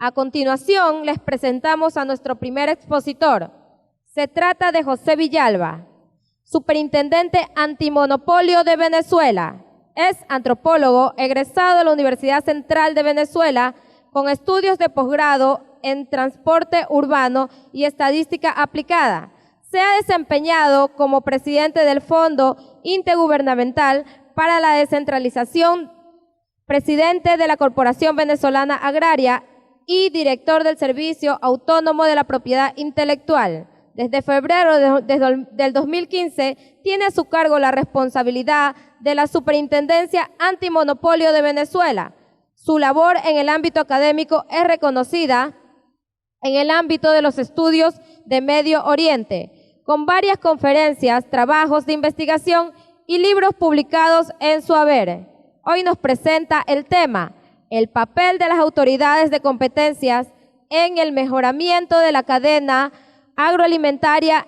A continuación, les presentamos a nuestro primer expositor. Se trata de José Villalba, superintendente antimonopolio de Venezuela. Es antropólogo egresado de la Universidad Central de Venezuela con estudios de posgrado en transporte urbano y estadística aplicada. Se ha desempeñado como presidente del Fondo Intergubernamental para la Descentralización, presidente de la Corporación Venezolana Agraria y director del Servicio Autónomo de la Propiedad Intelectual. Desde febrero del 2015 tiene a su cargo la responsabilidad de la Superintendencia Antimonopolio de Venezuela. Su labor en el ámbito académico es reconocida en el ámbito de los estudios de Medio Oriente, con varias conferencias, trabajos de investigación y libros publicados en su haber. Hoy nos presenta el tema: el papel de las autoridades de competencias en el mejoramiento de la cadena agroalimentaria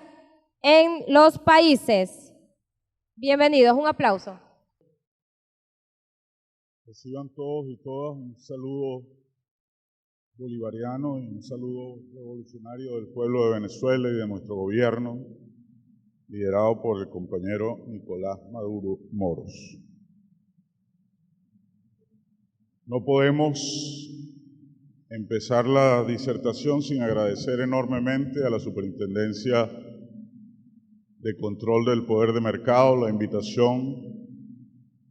en los países. Bienvenidos, un aplauso. Reciban todos y todas un saludo bolivariano y un saludo revolucionario del pueblo de Venezuela y de nuestro gobierno, liderado por el compañero Nicolás Maduro Moros. No podemos empezar la disertación sin agradecer enormemente a la Superintendencia de Control del Poder de Mercado la invitación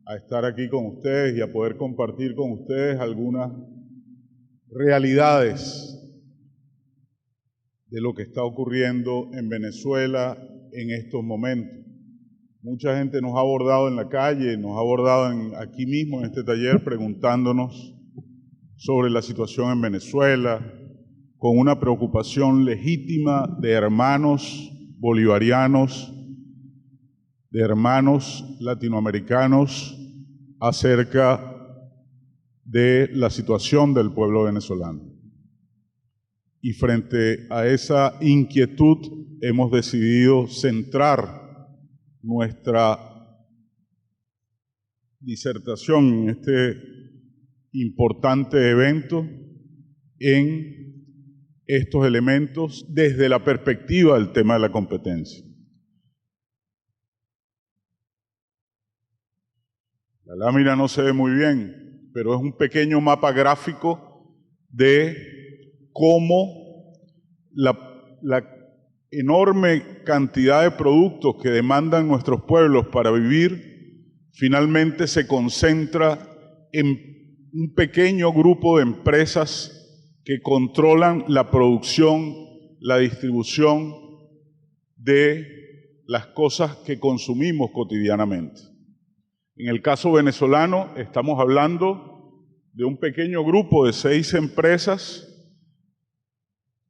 a estar aquí con ustedes y a poder compartir con ustedes algunas realidades de lo que está ocurriendo en Venezuela en estos momentos. Mucha gente nos ha abordado en la calle, nos ha abordado aquí mismo en este taller preguntándonos sobre la situación en Venezuela, con una preocupación legítima de hermanos bolivarianos, de hermanos latinoamericanos acerca de la situación del pueblo venezolano. Y frente a esa inquietud hemos decidido centrar nuestra disertación en este importante evento en estos elementos desde la perspectiva del tema de la competencia. La lámina no se ve muy bien, pero es un pequeño mapa gráfico de cómo la enorme cantidad de productos que demandan nuestros pueblos para vivir finalmente se concentra en un pequeño grupo de empresas que controlan la producción, la distribución de las cosas que consumimos cotidianamente. En el caso venezolano estamos hablando de un pequeño grupo de 6 empresas,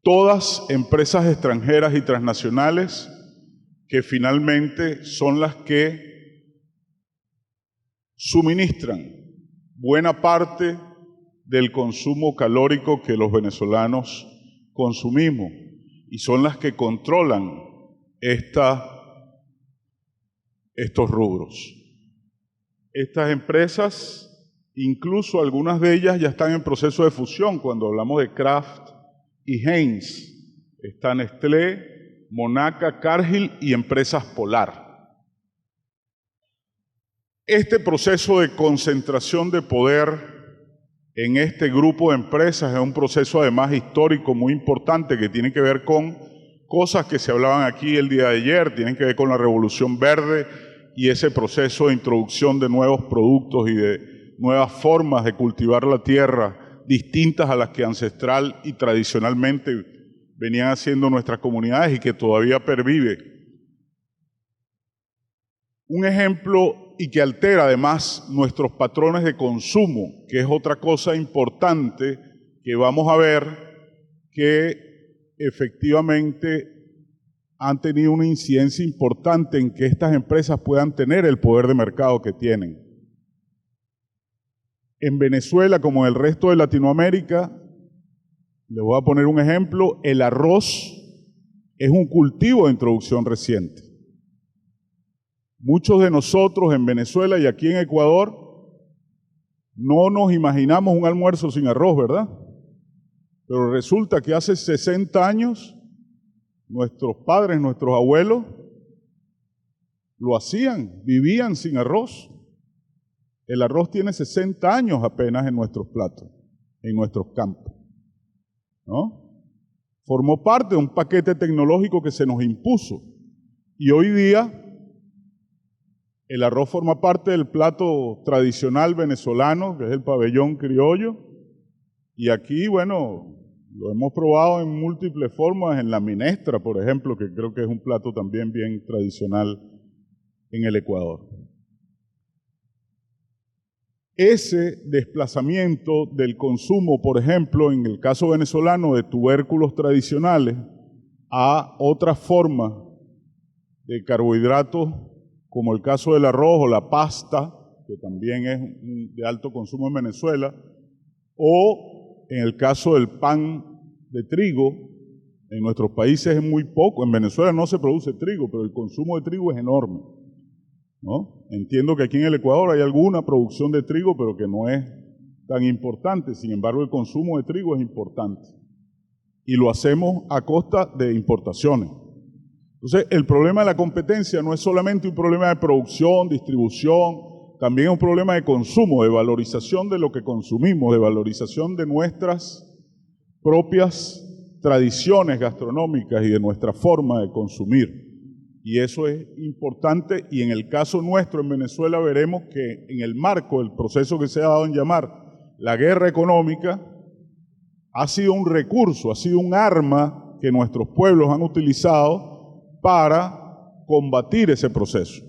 todas empresas extranjeras y transnacionales, que finalmente son las que suministran buena parte del consumo calórico que los venezolanos consumimos y son las que controlan estos rubros. Estas empresas, incluso algunas de ellas ya están en proceso de fusión. Cuando hablamos de Kraft y Heinz, está Nestlé, Monaca, Cargill y Empresas Polar. Este proceso de concentración de poder en este grupo de empresas es un proceso además histórico muy importante que tiene que ver con cosas que se hablaban aquí el día de ayer, tienen que ver con la Revolución Verde y ese proceso de introducción de nuevos productos y de nuevas formas de cultivar la tierra distintas a las que ancestral y tradicionalmente venían haciendo nuestras comunidades y que todavía pervive. Un ejemplo y que altera además nuestros patrones de consumo, que es otra cosa importante que vamos a ver que efectivamente han tenido una incidencia importante en que estas empresas puedan tener el poder de mercado que tienen. En Venezuela, como en el resto de Latinoamérica, les voy a poner un ejemplo, el arroz es un cultivo de introducción reciente. Muchos de nosotros en Venezuela y aquí en Ecuador no nos imaginamos un almuerzo sin arroz, ¿verdad? Pero resulta que hace 60 años nuestros padres, nuestros abuelos, lo hacían, vivían sin arroz. El arroz tiene 60 años apenas en nuestros platos, en nuestros campos, ¿no? Formó parte de un paquete tecnológico que se nos impuso. Y hoy día el arroz forma parte del plato tradicional venezolano, que es el pabellón criollo. Y aquí, bueno, lo hemos probado en múltiples formas, en la minestra, por ejemplo, que creo que es un plato también bien tradicional en el Ecuador. Ese desplazamiento del consumo, por ejemplo, en el caso venezolano, de tubérculos tradicionales a otras formas de carbohidratos, como el caso del arroz o la pasta, que también es de alto consumo en Venezuela, o en el caso del pan de trigo, en nuestros países es muy poco. En Venezuela no se produce trigo, pero el consumo de trigo es enorme, ¿no? Entiendo que aquí en el Ecuador hay alguna producción de trigo, pero que no es tan importante. Sin embargo, el consumo de trigo es importante. Y lo hacemos a costa de importaciones. Entonces, el problema de la competencia no es solamente un problema de producción, distribución, también es un problema de consumo, de valorización de lo que consumimos, de valorización de nuestras propias tradiciones gastronómicas y de nuestra forma de consumir. Y eso es importante, y en el caso nuestro en Venezuela veremos que en el marco del proceso que se ha dado en llamar la guerra económica, ha sido un recurso, ha sido un arma que nuestros pueblos han utilizado para combatir ese proceso.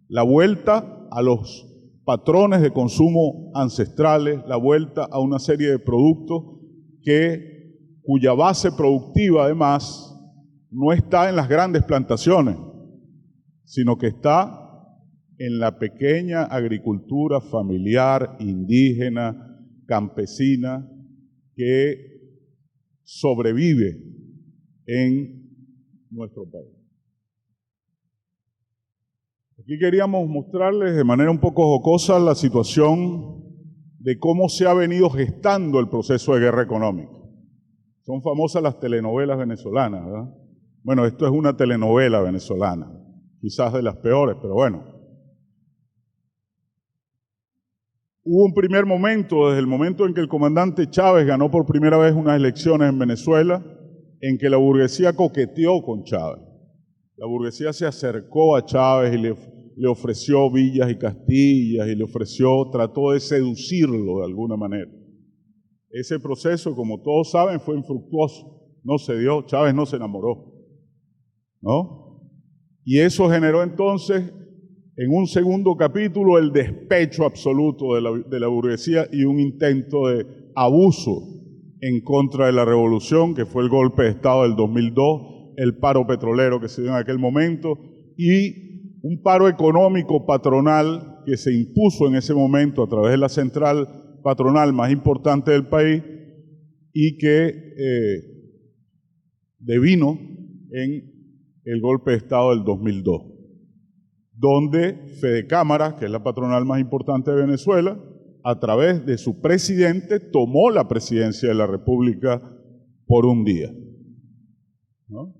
La vuelta a los patrones de consumo ancestrales, la vuelta a una serie de productos cuya base productiva además no está en las grandes plantaciones, sino que está en la pequeña agricultura familiar, indígena, campesina, que sobrevive en nuestro país. Aquí queríamos mostrarles de manera un poco jocosa la situación de cómo se ha venido gestando el proceso de guerra económica. Son famosas las telenovelas venezolanas, ¿verdad? Bueno, esto es una telenovela venezolana, quizás de las peores, pero bueno. Hubo un primer momento, desde el momento en que el comandante Chávez ganó por primera vez unas elecciones en Venezuela, en que la burguesía coqueteó con Chávez. La burguesía se acercó a Chávez y le ofreció villas y castillas, y trató de seducirlo de alguna manera. Ese proceso, como todos saben, fue infructuoso, no se dio, Chávez no se enamoró, ¿no? Y eso generó entonces, en un segundo capítulo, el despecho absoluto de la burguesía y un intento de abuso en contra de la revolución, que fue el golpe de Estado del 2002, el paro petrolero que se dio en aquel momento, y un paro económico patronal que se impuso en ese momento a través de la central patronal más importante del país y que devino en el golpe de Estado del 2002, donde Fedecámaras, que es la patronal más importante de Venezuela, a través de su presidente, tomó la presidencia de la República por un día, ¿no?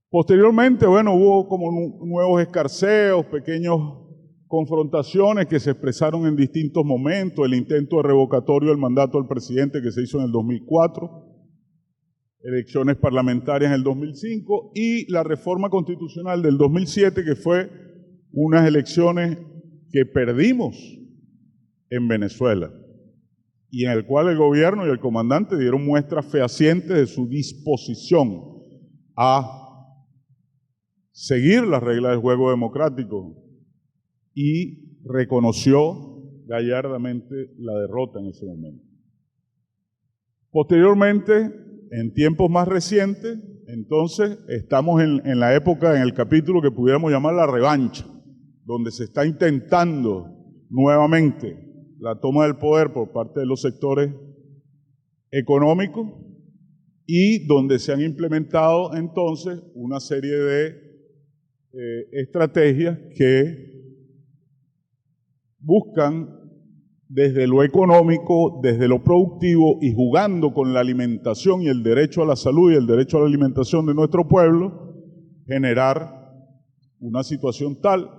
Posteriormente, bueno, hubo como nuevos escarceos, pequeñas confrontaciones que se expresaron en distintos momentos, el intento de revocatorio del mandato del presidente que se hizo en el 2004, elecciones parlamentarias en el 2005 y la reforma constitucional del 2007, que fue unas elecciones que perdimos en Venezuela y en el cual el gobierno y el comandante dieron muestras fehacientes de su disposición a seguir las reglas del juego democrático y reconoció gallardamente la derrota en ese momento. Posteriormente, en tiempos más recientes, entonces estamos en la época, en el capítulo que pudiéramos llamar la revancha, donde se está intentando nuevamente la toma del poder por parte de los sectores económicos y donde se han implementado entonces una serie de estrategias que buscan desde lo económico, desde lo productivo y jugando con la alimentación y el derecho a la salud y el derecho a la alimentación de nuestro pueblo, generar una situación tal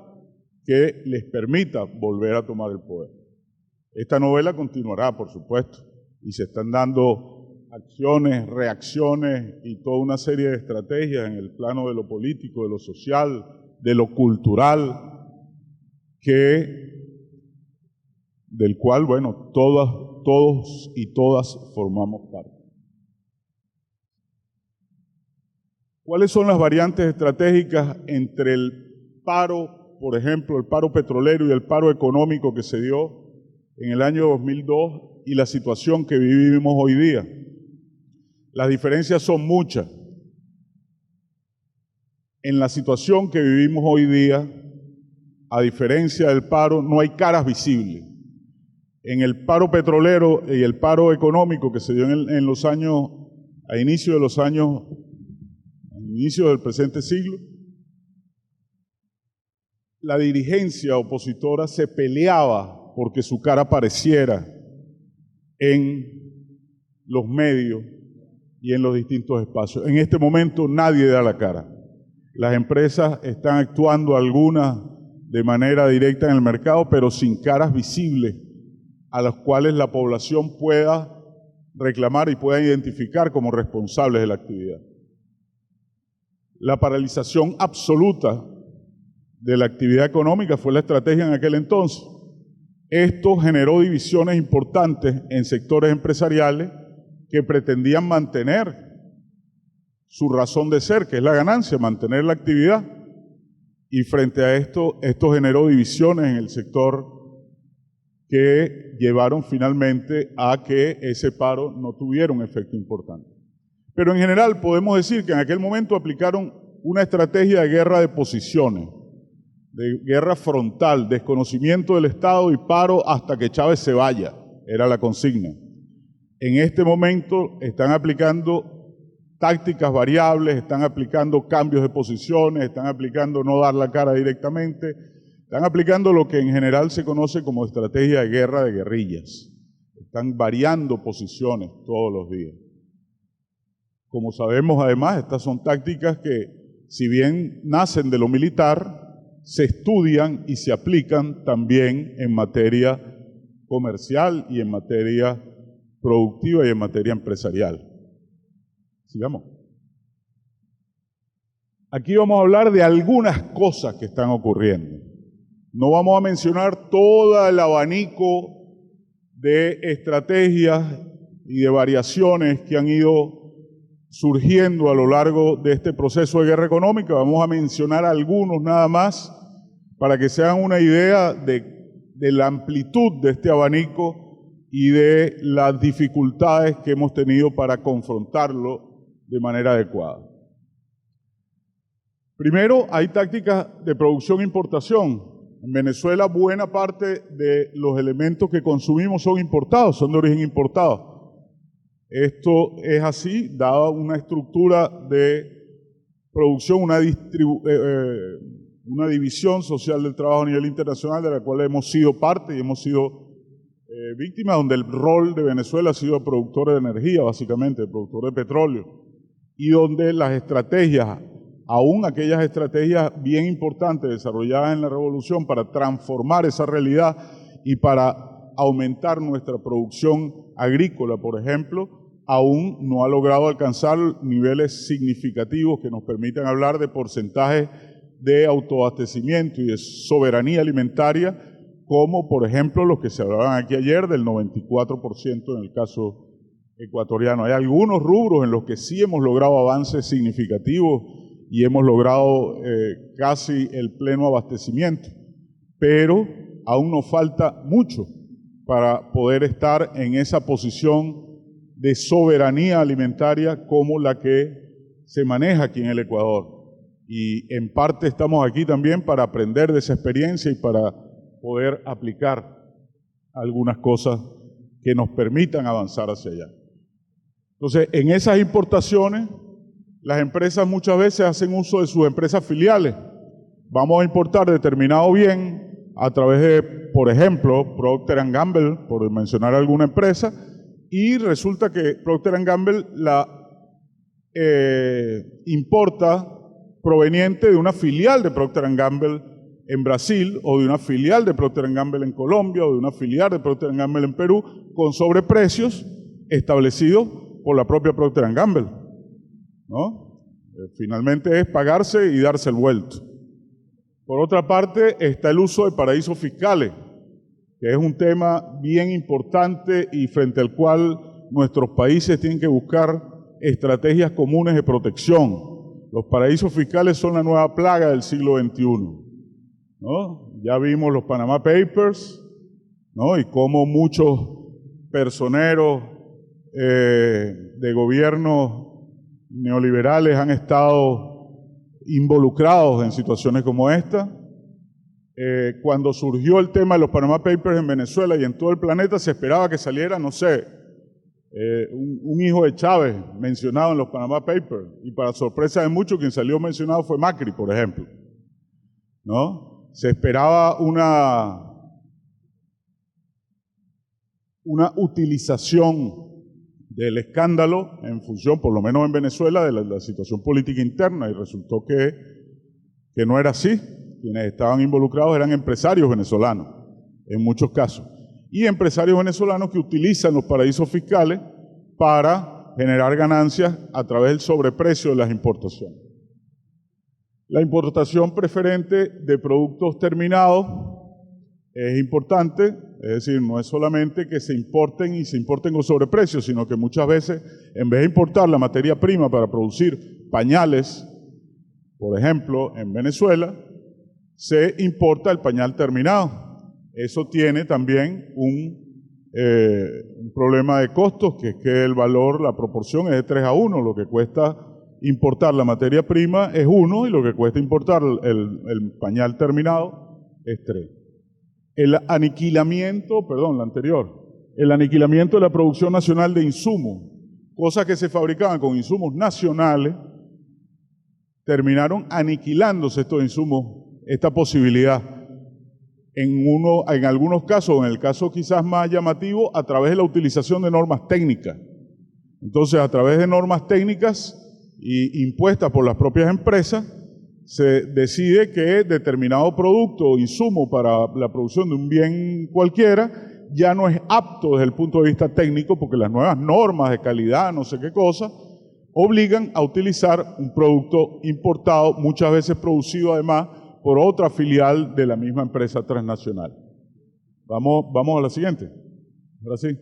que les permita volver a tomar el poder. Esta novela continuará, por supuesto, y se están dando acciones, reacciones y toda una serie de estrategias en el plano de lo político, de lo social, de lo cultural, del cual, bueno, todos y todas formamos parte. ¿Cuáles son las variantes estratégicas entre el paro, por ejemplo, el paro petrolero y el paro económico que se dio en el año 2002 y la situación que vivimos hoy día? Las diferencias son muchas. En la situación que vivimos hoy día, a diferencia del paro, no hay caras visibles. En el paro petrolero y el paro económico que se dio en los años, a inicio del presente siglo, la dirigencia opositora se peleaba porque su cara apareciera en los medios y en los distintos espacios. En este momento nadie da la cara. Las empresas están actuando, algunas de manera directa en el mercado, pero sin caras visibles a las cuales la población pueda reclamar y pueda identificar como responsables de la actividad. La paralización absoluta de la actividad económica fue la estrategia en aquel entonces. Esto generó divisiones importantes en sectores empresariales que pretendían mantener su razón de ser, que es la ganancia, mantener la actividad. Y frente a esto generó divisiones en el sector que llevaron finalmente a que ese paro no tuviera un efecto importante. Pero en general podemos decir que en aquel momento aplicaron una estrategia de guerra de posiciones, de guerra frontal, desconocimiento del Estado y paro hasta que Chávez se vaya, era la consigna. En este momento están aplicando tácticas variables, están aplicando cambios de posiciones, están aplicando no dar la cara directamente, están aplicando lo que en general se conoce como estrategia de guerra de guerrillas. Están variando posiciones todos los días. Como sabemos, además, estas son tácticas que, si bien nacen de lo militar, se estudian y se aplican también en materia comercial y en materia productiva y en materia empresarial. Sigamos. Aquí vamos a hablar de algunas cosas que están ocurriendo. No vamos a mencionar todo el abanico de estrategias y de variaciones que han ido surgiendo a lo largo de este proceso de guerra económica. Vamos a mencionar algunos nada más para que se hagan una idea de la amplitud de este abanico y de las dificultades que hemos tenido para confrontarlo de manera adecuada. Primero, hay tácticas de producción e importación. En Venezuela, buena parte de los elementos que consumimos son importados, son de origen importado. Esto es así, dada una estructura de producción, una división social del trabajo a nivel internacional de la cual hemos sido parte y hemos sido víctimas, donde el rol de Venezuela ha sido productor de energía, básicamente, productor de petróleo, y donde las estrategias, aún aquellas estrategias bien importantes desarrolladas en la revolución para transformar esa realidad y para aumentar nuestra producción agrícola, por ejemplo, aún no ha logrado alcanzar niveles significativos que nos permitan hablar de porcentajes de autoabastecimiento y de soberanía alimentaria, como por ejemplo los que se hablaban aquí ayer del 94% en el caso ecuatoriano. Hay algunos rubros en los que sí hemos logrado avances significativos y hemos logrado casi el pleno abastecimiento, pero aún nos falta mucho para poder estar en esa posición de soberanía alimentaria como la que se maneja aquí en el Ecuador. Y en parte estamos aquí también para aprender de esa experiencia y para poder aplicar algunas cosas que nos permitan avanzar hacia allá. Entonces, en esas importaciones, las empresas muchas veces hacen uso de sus empresas filiales. Vamos a importar determinado bien a través de por ejemplo, Procter & Gamble, por mencionar alguna empresa, y resulta que Procter & Gamble la importa proveniente de una filial de Procter & Gamble en Brasil, o de una filial de Procter & Gamble en Colombia, o de una filial de Procter & Gamble en Perú, con sobreprecios establecidos por la propia Procter & Gamble, ¿no? Finalmente es pagarse y darse el vuelto. Por otra parte, está el uso de paraísos fiscales, que es un tema bien importante y frente al cual nuestros países tienen que buscar estrategias comunes de protección. Los paraísos fiscales son la nueva plaga del siglo XXI, ¿no? Ya vimos los Panama Papers, ¿no? Y cómo muchos personeros de gobiernos neoliberales han estado involucrados en situaciones como esta. Cuando surgió el tema de los Panama Papers en Venezuela y en todo el planeta, se esperaba que saliera, no sé, un hijo de Chávez mencionado en los Panama Papers, y para sorpresa de muchos, quien salió mencionado fue Macri, por ejemplo, ¿no? Se esperaba una utilización del escándalo en función, por lo menos en Venezuela, de la situación política interna, y resultó que no era así. Quienes estaban involucrados eran empresarios venezolanos, en muchos casos, y empresarios venezolanos que utilizan los paraísos fiscales para generar ganancias a través del sobreprecio de las importaciones. La importación preferente de productos terminados es importante. Es decir, no es solamente que se importen y se importen con sobreprecio, sino que muchas veces, en vez de importar la materia prima para producir pañales, por ejemplo, en Venezuela, se importa el pañal terminado. Eso tiene también un problema de costos, que es que el valor, la proporción es de 3:1. Lo que cuesta importar la materia prima es 1 y lo que cuesta importar el pañal terminado es 3. El aniquilamiento de la producción nacional de insumos, cosas que se fabricaban con insumos nacionales, terminaron aniquilándose estos insumos, esta posibilidad. En algunos casos, en el caso quizás más llamativo, a través de la utilización de normas técnicas. Entonces, a través de normas técnicas impuestas por las propias empresas, se decide que determinado producto o insumo para la producción de un bien cualquiera ya no es apto desde el punto de vista técnico, porque las nuevas normas de calidad, no sé qué cosa, obligan a utilizar un producto importado, muchas veces producido además por otra filial de la misma empresa transnacional. Vamos a la siguiente. Ahora sí.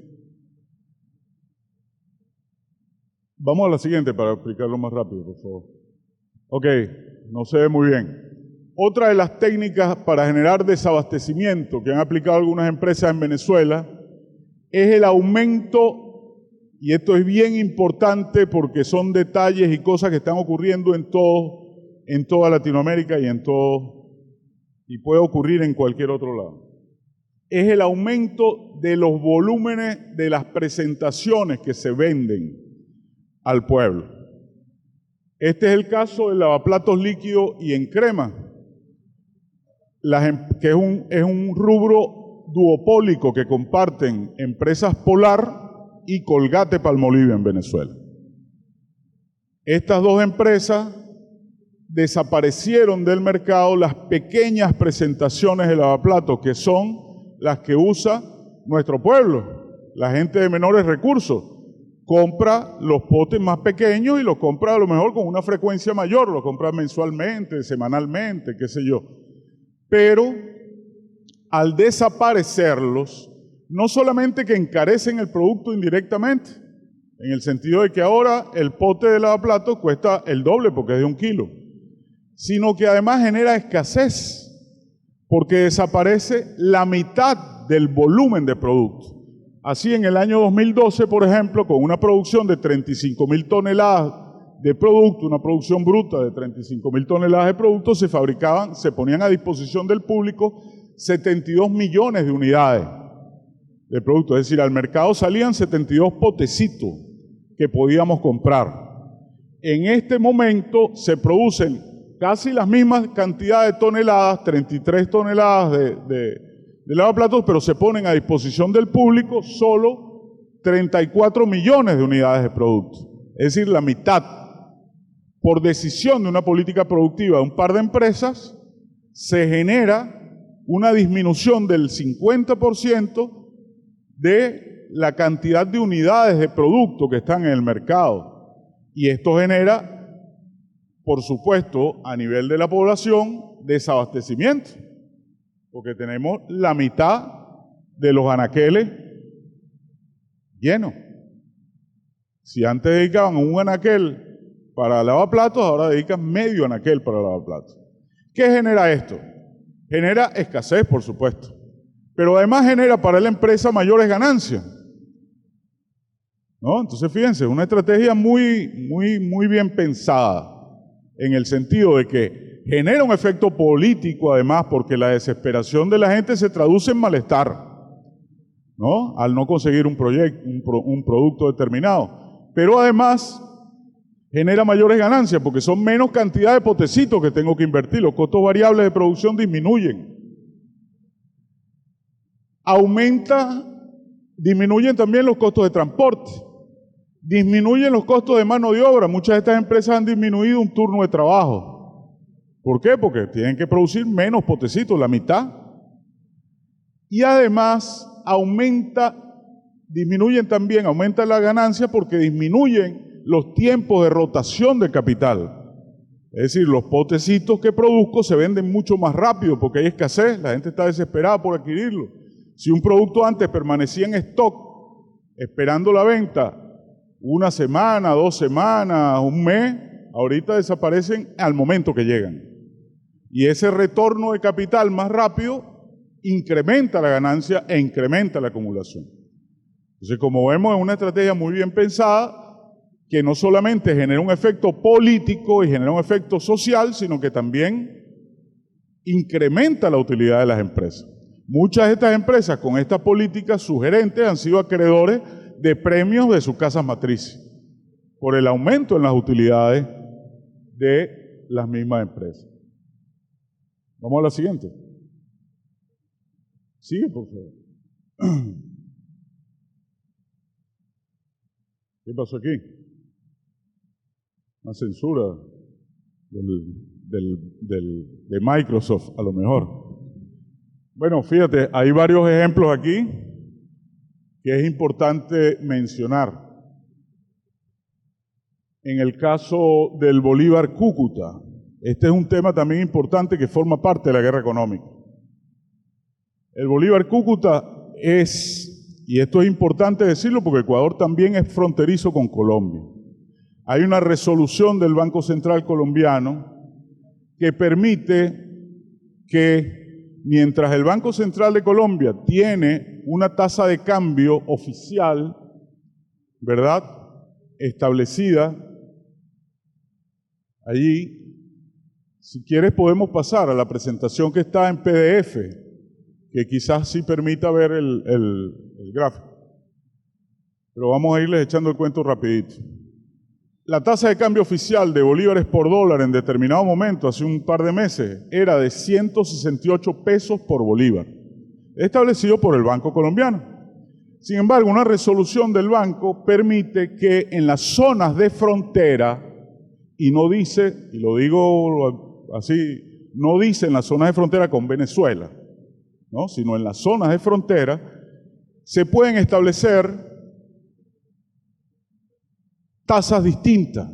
Vamos a la siguiente para explicarlo más rápido, por favor. Ok, no se ve muy bien. Otra de las técnicas para generar desabastecimiento que han aplicado algunas empresas en Venezuela es el aumento, y esto es bien importante porque son detalles y cosas que están ocurriendo en toda Latinoamérica y puede ocurrir en cualquier otro lado. Es el aumento de los volúmenes de las presentaciones que se venden al pueblo. Este es el caso del lavaplatos líquido y en crema, que es un rubro duopólico que comparten empresas Polar y Colgate-Palmolive en Venezuela. Estas dos empresas desaparecieron del mercado las pequeñas presentaciones de lavaplatos, que son las que usa nuestro pueblo, la gente de menores recursos. Compra los potes más pequeños y los compra a lo mejor con una frecuencia mayor, los compra mensualmente, semanalmente, qué sé yo. Pero al desaparecerlos, no solamente que encarecen el producto indirectamente, en el sentido de que ahora el pote de lavaplatos cuesta el doble porque es de 1 kilo, sino que además genera escasez, porque desaparece la mitad del volumen de producto. Así, en el año 2012, por ejemplo, con una producción de 35.000 toneladas de producto, una producción bruta de 35.000 toneladas de producto, se ponían a disposición del público 72 millones de unidades de producto. Es decir, al mercado salían 72 potecitos que podíamos comprar. En este momento se producen casi las mismas cantidades de toneladas, 33 toneladas de de lavaplatos, pero se ponen a disposición del público solo 34 millones de unidades de producto. Es decir, la mitad. Por decisión de una política productiva de un par de empresas, se genera una disminución del 50% de la cantidad de unidades de producto que están en el mercado. Y esto genera, por supuesto, a nivel de la población, desabastecimiento, porque tenemos la mitad de los anaqueles llenos. Si antes dedicaban un anaquel para lavaplatos, ahora dedican medio anaquel para lavaplatos. ¿Qué genera esto? Genera escasez, por supuesto, pero además genera para la empresa mayores ganancias, ¿no? Entonces, fíjense, es una estrategia muy bien pensada, en el sentido de que genera un efecto político, además, porque la desesperación de la gente se traduce en malestar, ¿no? Al no conseguir un producto determinado. Pero además genera mayores ganancias, porque son menos cantidad de potecitos que tengo que invertir. Los costos variables de producción disminuyen. Disminuyen también los costos de transporte. Disminuyen los costos de mano de obra. Muchas de estas empresas han disminuido un turno de trabajo. ¿Por qué? Porque tienen que producir menos potecitos, la mitad. Y además aumenta la ganancia porque disminuyen los tiempos de rotación de capital. Es decir, los potecitos que produzco se venden mucho más rápido porque hay escasez, la gente está desesperada por adquirirlo. Si un producto antes permanecía en stock esperando la venta una semana, 2 semanas, un mes, ahorita desaparecen al momento que llegan. Y ese retorno de capital más rápido incrementa la ganancia e incrementa la acumulación. Entonces, como vemos, es una estrategia muy bien pensada que no solamente genera un efecto político y genera un efecto social, sino que también incrementa la utilidad de las empresas. Muchas de estas empresas con estas políticas sugerentes han sido acreedores de premios de sus casas matrices por el aumento en las utilidades de las mismas empresas. Vamos a la siguiente. Sigue, por favor. ¿Qué pasó aquí? Una censura de Microsoft, a lo mejor. Bueno, fíjate, hay varios ejemplos aquí que es importante mencionar. En el caso del Bolívar Cúcuta, este es un tema también importante que forma parte de la guerra económica. El Bolívar Cúcuta y esto es importante decirlo porque Ecuador también es fronterizo con Colombia. Hay una resolución del Banco Central colombiano que permite que mientras el Banco Central de Colombia tiene una tasa de cambio oficial, ¿verdad?, establecida allí, si quieres podemos pasar a la presentación que está en PDF, que quizás sí permita ver el gráfico. Pero vamos a irles echando el cuento rapidito. La tasa de cambio oficial de bolívares por dólar en determinado momento, hace un par de meses, era de 168 pesos por bolívar, establecido por el Banco Colombiano. Sin embargo, una resolución del banco permite que en las zonas de frontera, y no dice, y lo digo así, no dice en las zonas de frontera con Venezuela, ¿no?, sino en las zonas de frontera, se pueden establecer tasas distintas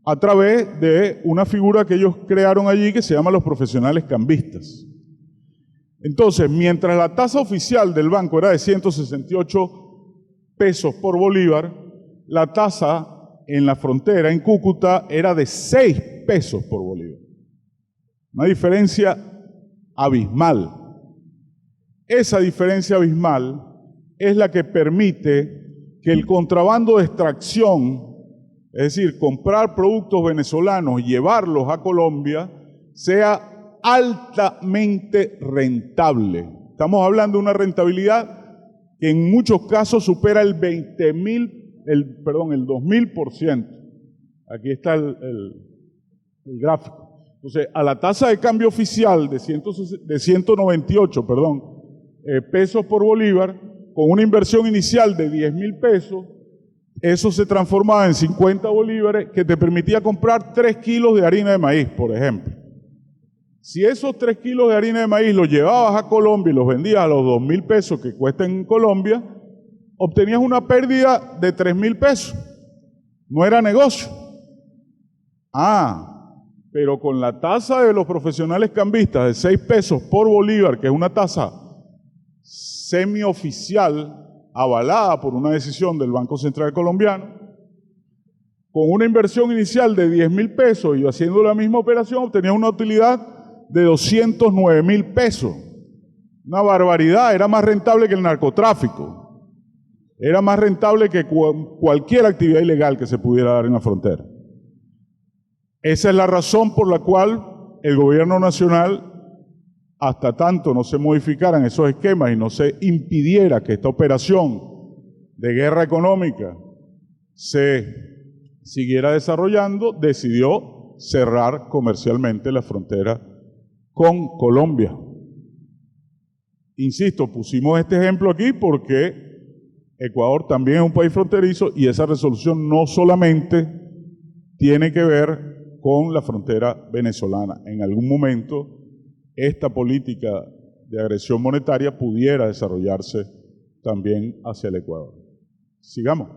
a través de una figura que ellos crearon allí que se llama los profesionales cambistas. Entonces, mientras la tasa oficial del banco era de 168 pesos por bolívar, la tasa en la frontera, en Cúcuta, era de 6 pesos por bolívar. Una diferencia abismal. Esa diferencia abismal es la que permite que el contrabando de extracción, es decir, comprar productos venezolanos y llevarlos a Colombia, sea altamente rentable. Estamos hablando de una rentabilidad que en muchos casos supera el 2000%. Aquí está el gráfico. Entonces, a la tasa de cambio oficial de 198, pesos por bolívar, con una inversión inicial de 10.000 pesos, eso se transformaba en 50 bolívares que te permitía comprar 3 kilos de harina de maíz, por ejemplo. Si esos 3 kilos de harina de maíz los llevabas a Colombia y los vendías a los 2.000 pesos que cuestan en Colombia, obtenías una pérdida de 3.000 pesos. No era negocio. Pero con la tasa de los profesionales cambistas de 6 pesos por bolívar, que es una tasa semioficial, avalada por una decisión del Banco Central Colombiano, con una inversión inicial de 10.000 pesos y haciendo la misma operación, obtenía una utilidad de 209.000 pesos. Una barbaridad, era más rentable que el narcotráfico, era más rentable que cualquier actividad ilegal que se pudiera dar en la frontera. Esa es la razón por la cual el gobierno nacional, hasta tanto no se modificaran esos esquemas y no se impidiera que esta operación de guerra económica se siguiera desarrollando, decidió cerrar comercialmente la frontera con Colombia. Insisto, pusimos este ejemplo aquí porque Ecuador también es un país fronterizo y esa resolución no solamente tiene que ver con la frontera venezolana. En algún momento esta política de agresión monetaria pudiera desarrollarse también hacia el Ecuador. Sigamos.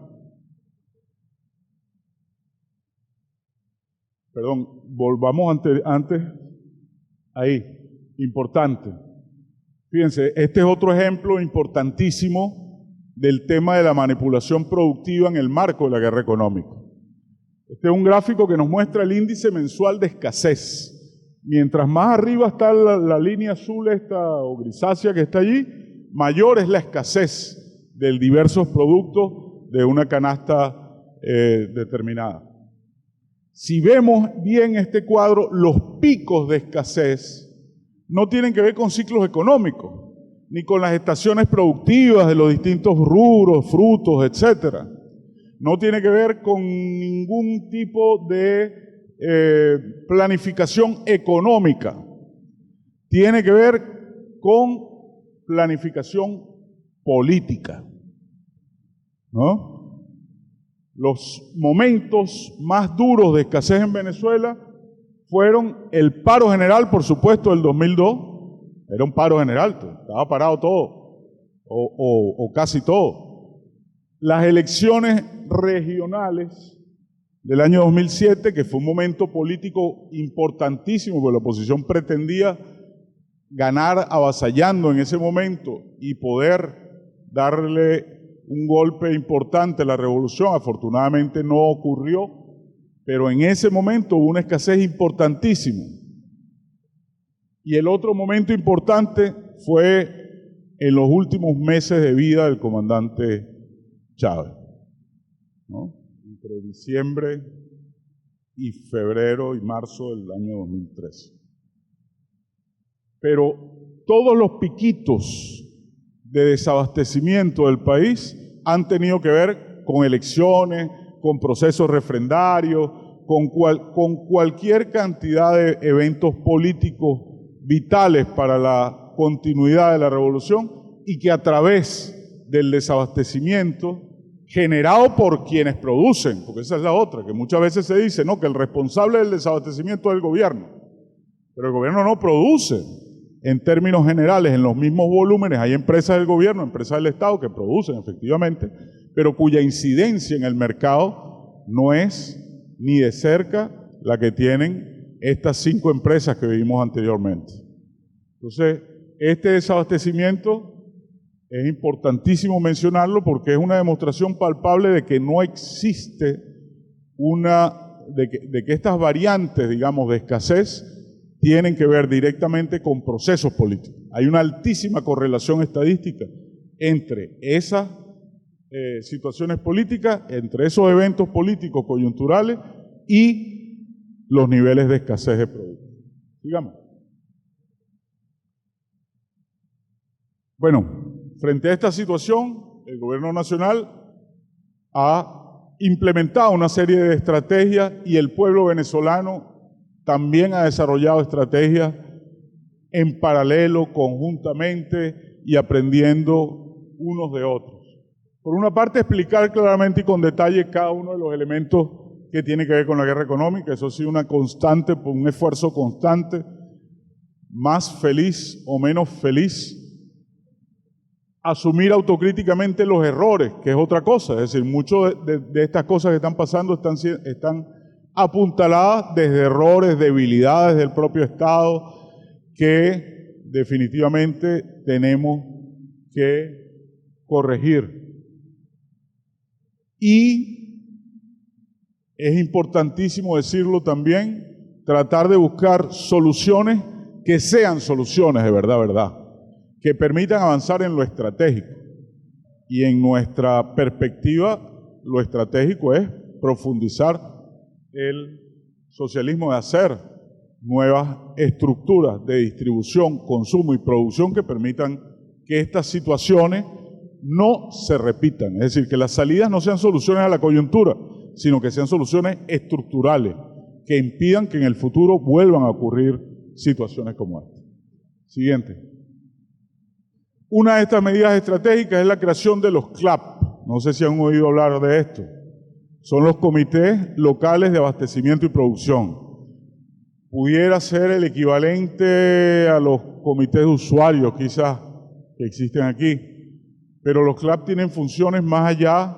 Perdón, volvamos antes. Ahí, importante. Fíjense, este es otro ejemplo importantísimo del tema de la manipulación productiva en el marco de la guerra económica. Este es un gráfico que nos muestra el índice mensual de escasez. Mientras más arriba está la línea azul esta o grisácea que está allí, mayor es la escasez de diversos productos de una canasta determinada. Si vemos bien este cuadro, los picos de escasez no tienen que ver con ciclos económicos, ni con las estaciones productivas de los distintos rubros, frutos, etcétera. No tiene que ver con ningún tipo de planificación económica. Tiene que ver con planificación política, ¿no? Los momentos más duros de escasez en Venezuela fueron el paro general, por supuesto, del 2002. Era un paro general, estaba parado todo, o casi todo. Las elecciones regionales del año 2007, que fue un momento político importantísimo, porque la oposición pretendía ganar avasallando en ese momento y poder darle un golpe importante a la revolución. Afortunadamente no ocurrió, pero en ese momento hubo una escasez importantísima. Y el otro momento importante fue en los últimos meses de vida del comandante Chávez, ¿no? Entre diciembre y febrero y marzo del año 2013. Pero todos los piquitos de desabastecimiento del país han tenido que ver con elecciones, con procesos refrendarios, con cualquier cantidad de eventos políticos vitales para la continuidad de la revolución y que a través del desabastecimiento generado por quienes producen, porque esa es la otra, que muchas veces se dice, no, que el responsable del desabastecimiento es el gobierno, pero el gobierno no produce en términos generales en los mismos volúmenes. Hay empresas del gobierno, empresas del Estado que producen efectivamente, pero cuya incidencia en el mercado no es ni de cerca la que tienen estas 5 empresas que vimos anteriormente. Entonces, este desabastecimiento es importantísimo mencionarlo porque es una demostración palpable de que no existe de que estas variantes, digamos, de escasez tienen que ver directamente con procesos políticos. Hay una altísima correlación estadística entre esas situaciones políticas, entre esos eventos políticos coyunturales y los niveles de escasez de productos. Digamos. Bueno, frente a esta situación, el gobierno nacional ha implementado una serie de estrategias y el pueblo venezolano también ha desarrollado estrategias en paralelo, conjuntamente, y aprendiendo unos de otros. Por una parte, explicar claramente y con detalle cada uno de los elementos que tiene que ver con la guerra económica. Eso sí, una constante, un esfuerzo constante, más feliz o menos feliz. Asumir autocríticamente los errores, que es otra cosa. Es decir, muchas de estas cosas que están pasando están apuntaladas desde errores, debilidades del propio Estado, que definitivamente tenemos que corregir. Y es importantísimo decirlo también, tratar de buscar soluciones que sean soluciones de verdad, que permitan avanzar en lo estratégico. Y en nuestra perspectiva, lo estratégico es profundizar el socialismo, de hacer nuevas estructuras de distribución, consumo y producción que permitan que estas situaciones no se repitan. Es decir, que las salidas no sean soluciones a la coyuntura, sino que sean soluciones estructurales que impidan que en el futuro vuelvan a ocurrir situaciones como esta. Siguiente. Una de estas medidas estratégicas es la creación de los CLAP. No sé si han oído hablar de esto. Son los comités locales de abastecimiento y producción. Pudiera ser el equivalente a los comités de usuarios, quizás, que existen aquí. Pero los CLAP tienen funciones más allá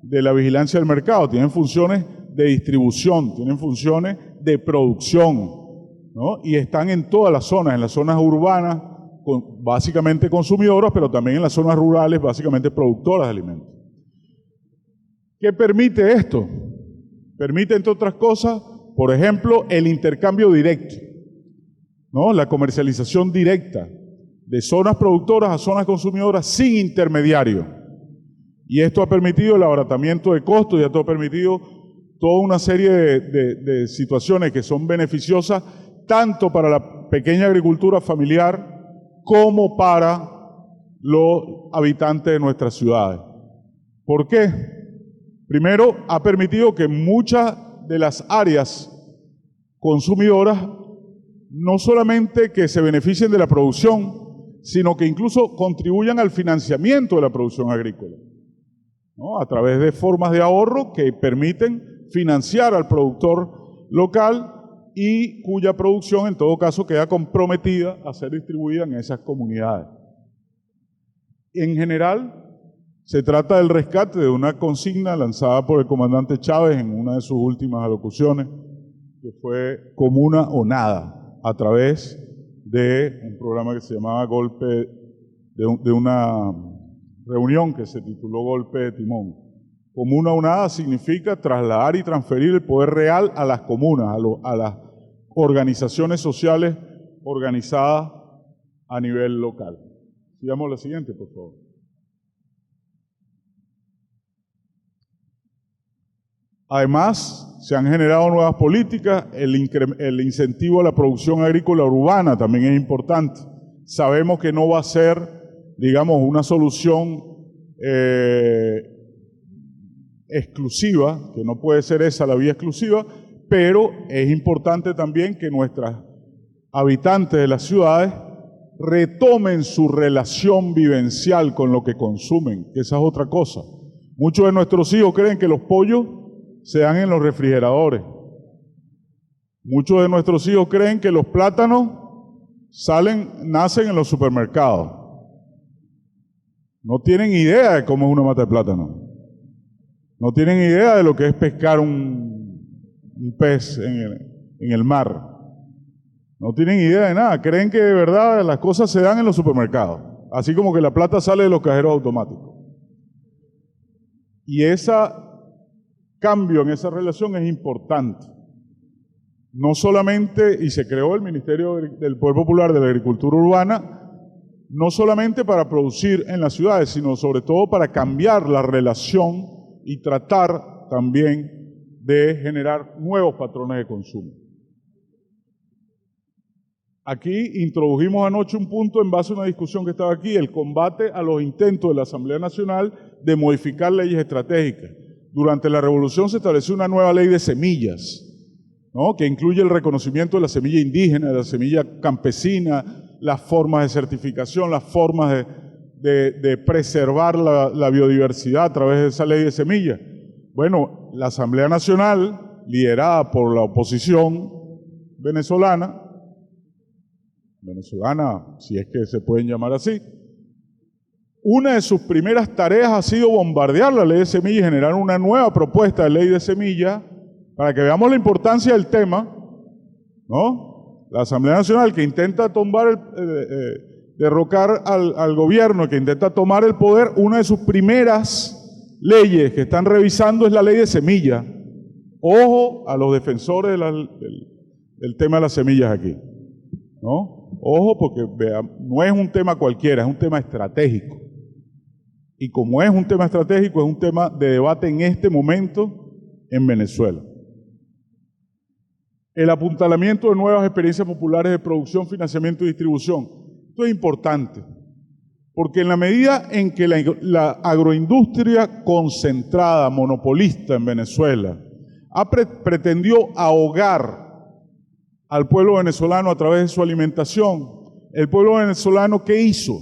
de la vigilancia del mercado. Tienen funciones de distribución, tienen funciones de producción, ¿no? Y están en todas en las zonas urbanas, básicamente consumidoras, pero también en las zonas rurales, básicamente productoras de alimentos. ¿Qué permite esto? Permite, entre otras cosas, por ejemplo, el intercambio directo, ¿no? La comercialización directa de zonas productoras a zonas consumidoras sin intermediario. Y esto ha permitido el abaratamiento de costos y esto ha permitido toda una serie de situaciones que son beneficiosas tanto para la pequeña agricultura familiar como para los habitantes de nuestras ciudades. ¿Por qué? Primero, ha permitido que muchas de las áreas consumidoras no solamente que se beneficien de la producción, sino que incluso contribuyan al financiamiento de la producción agrícola, ¿no? A través de formas de ahorro que permiten financiar al productor local y cuya producción en todo caso queda comprometida a ser distribuida en esas comunidades. En general, se trata del rescate de una consigna lanzada por el comandante Chávez en una de sus últimas alocuciones, que fue Comuna o Nada, a través de un programa que se llamaba de una reunión que se tituló Golpe de Timón. Comuna o Nada significa trasladar y transferir el poder real a las comunas, a las organizaciones sociales organizadas a nivel local. Sigamos la siguiente, por favor. Además, se han generado nuevas políticas, el incentivo a la producción agrícola urbana también es importante. Sabemos que no va a ser, digamos, una solución exclusiva, que no puede ser esa la vía exclusiva, pero es importante también que nuestros habitantes de las ciudades retomen su relación vivencial con lo que consumen, que esa es otra cosa. Muchos de nuestros hijos creen que los pollos se dan en los refrigeradores. Muchos de nuestros hijos creen que los plátanos nacen en los supermercados. No tienen idea de cómo es una mata de plátano. No tienen idea de lo que es pescar un pez en el mar. No tienen idea de nada. Creen que de verdad las cosas se dan en los supermercados. Así como que la plata sale de los cajeros automáticos. Y ese cambio en esa relación es importante. No solamente, y se creó el Ministerio del Poder Popular de la Agricultura Urbana, no solamente para producir en las ciudades, sino sobre todo para cambiar la relación y tratar también de generar nuevos patrones de consumo. Aquí introdujimos anoche un punto en base a una discusión que estaba aquí, el combate a los intentos de la Asamblea Nacional de modificar leyes estratégicas. Durante la Revolución se estableció una nueva ley de semillas, ¿no? Que incluye el reconocimiento de la semilla indígena, de la semilla campesina, las formas de certificación, las formas de preservar la biodiversidad a través de esa ley de semillas? Bueno, la Asamblea Nacional, liderada por la oposición venezolana, si es que se pueden llamar así, una de sus primeras tareas ha sido bombardear la ley de semillas y generar una nueva propuesta de ley de semillas para que veamos la importancia del tema, ¿no? La Asamblea Nacional, que intenta derrocar al gobierno, que intenta tomar el poder, una de sus primeras leyes que están revisando es la ley de semillas. Ojo a los defensores del tema de las semillas aquí, ¿no? Ojo, porque no es un tema cualquiera, es un tema estratégico. Y como es un tema estratégico, es un tema de debate en este momento en Venezuela. El apuntalamiento de nuevas experiencias populares de producción, financiamiento y distribución. Esto es importante, porque en la medida en que la agroindustria concentrada, monopolista en Venezuela, pretendió ahogar al pueblo venezolano a través de su alimentación, el pueblo venezolano, ¿qué hizo?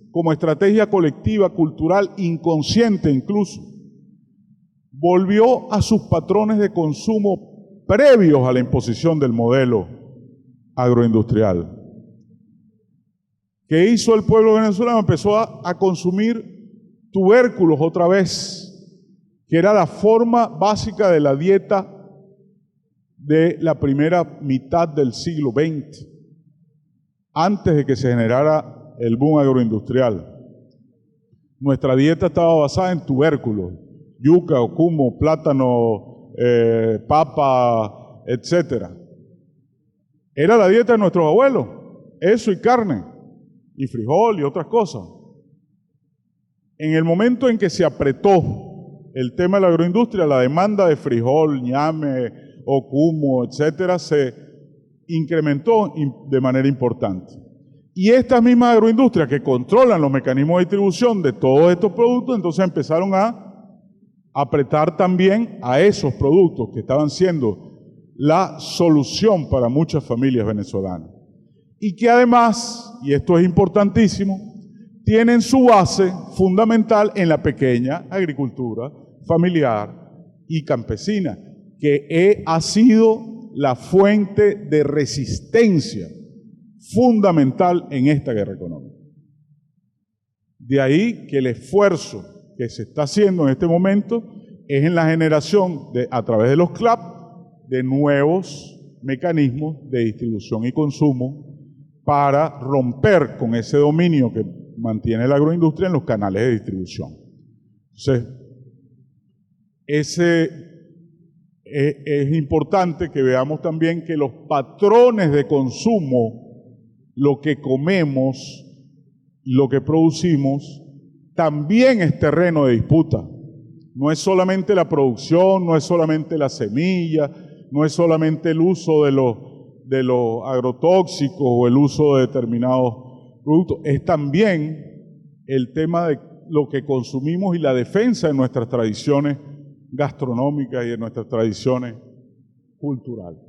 Como estrategia colectiva, cultural, inconsciente incluso, volvió a sus patrones de consumo previos a la imposición del modelo agroindustrial. ¿Qué hizo el pueblo venezolano? Empezó a consumir tubérculos otra vez, que era la forma básica de la dieta de la primera mitad del siglo XX, antes de que se generara el boom agroindustrial. Nuestra dieta estaba basada en tubérculos, yuca, ocumo, plátano, papa, etc. Era la dieta de nuestros abuelos, eso y carne, y frijol y otras cosas. En el momento en que se apretó el tema de la agroindustria, la demanda de frijol, ñame, ocumo, etcétera, se incrementó de manera importante. Y estas mismas agroindustrias que controlan los mecanismos de distribución de todos estos productos, entonces empezaron a apretar también a esos productos que estaban siendo la solución para muchas familias venezolanas. Y que además, y esto es importantísimo, tienen su base fundamental en la pequeña agricultura familiar y campesina, que ha sido la fuente de resistencia fundamental en esta guerra económica. De ahí que el esfuerzo que se está haciendo en este momento es en la generación, a través de los CLAP, de nuevos mecanismos de distribución y consumo para romper con ese dominio que mantiene la agroindustria en los canales de distribución. Entonces, es importante que veamos también que los patrones de consumo, lo que comemos, lo que producimos, también es terreno de disputa. No es solamente la producción, no es solamente la semilla, no es solamente el uso de los agrotóxicos o el uso de determinados productos, es también el tema de lo que consumimos y la defensa de nuestras tradiciones gastronómicas y de nuestras tradiciones culturales.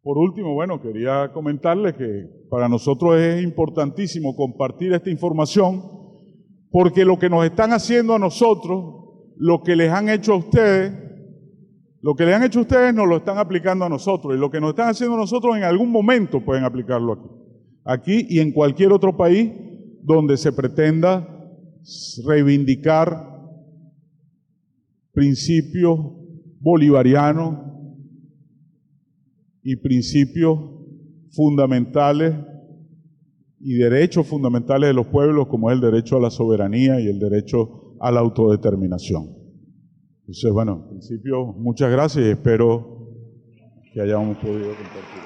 Por último, bueno, quería comentarles que para nosotros es importantísimo compartir esta información, porque lo que nos están haciendo a nosotros, lo que les han hecho a ustedes, nos lo están aplicando a nosotros, y lo que nos están haciendo a nosotros en algún momento pueden aplicarlo aquí y en cualquier otro país donde se pretenda reivindicar principios bolivarianos y principios fundamentales y derechos fundamentales de los pueblos, como es el derecho a la soberanía y el derecho a la autodeterminación. Entonces, bueno, en principio, muchas gracias y espero que hayamos podido compartir.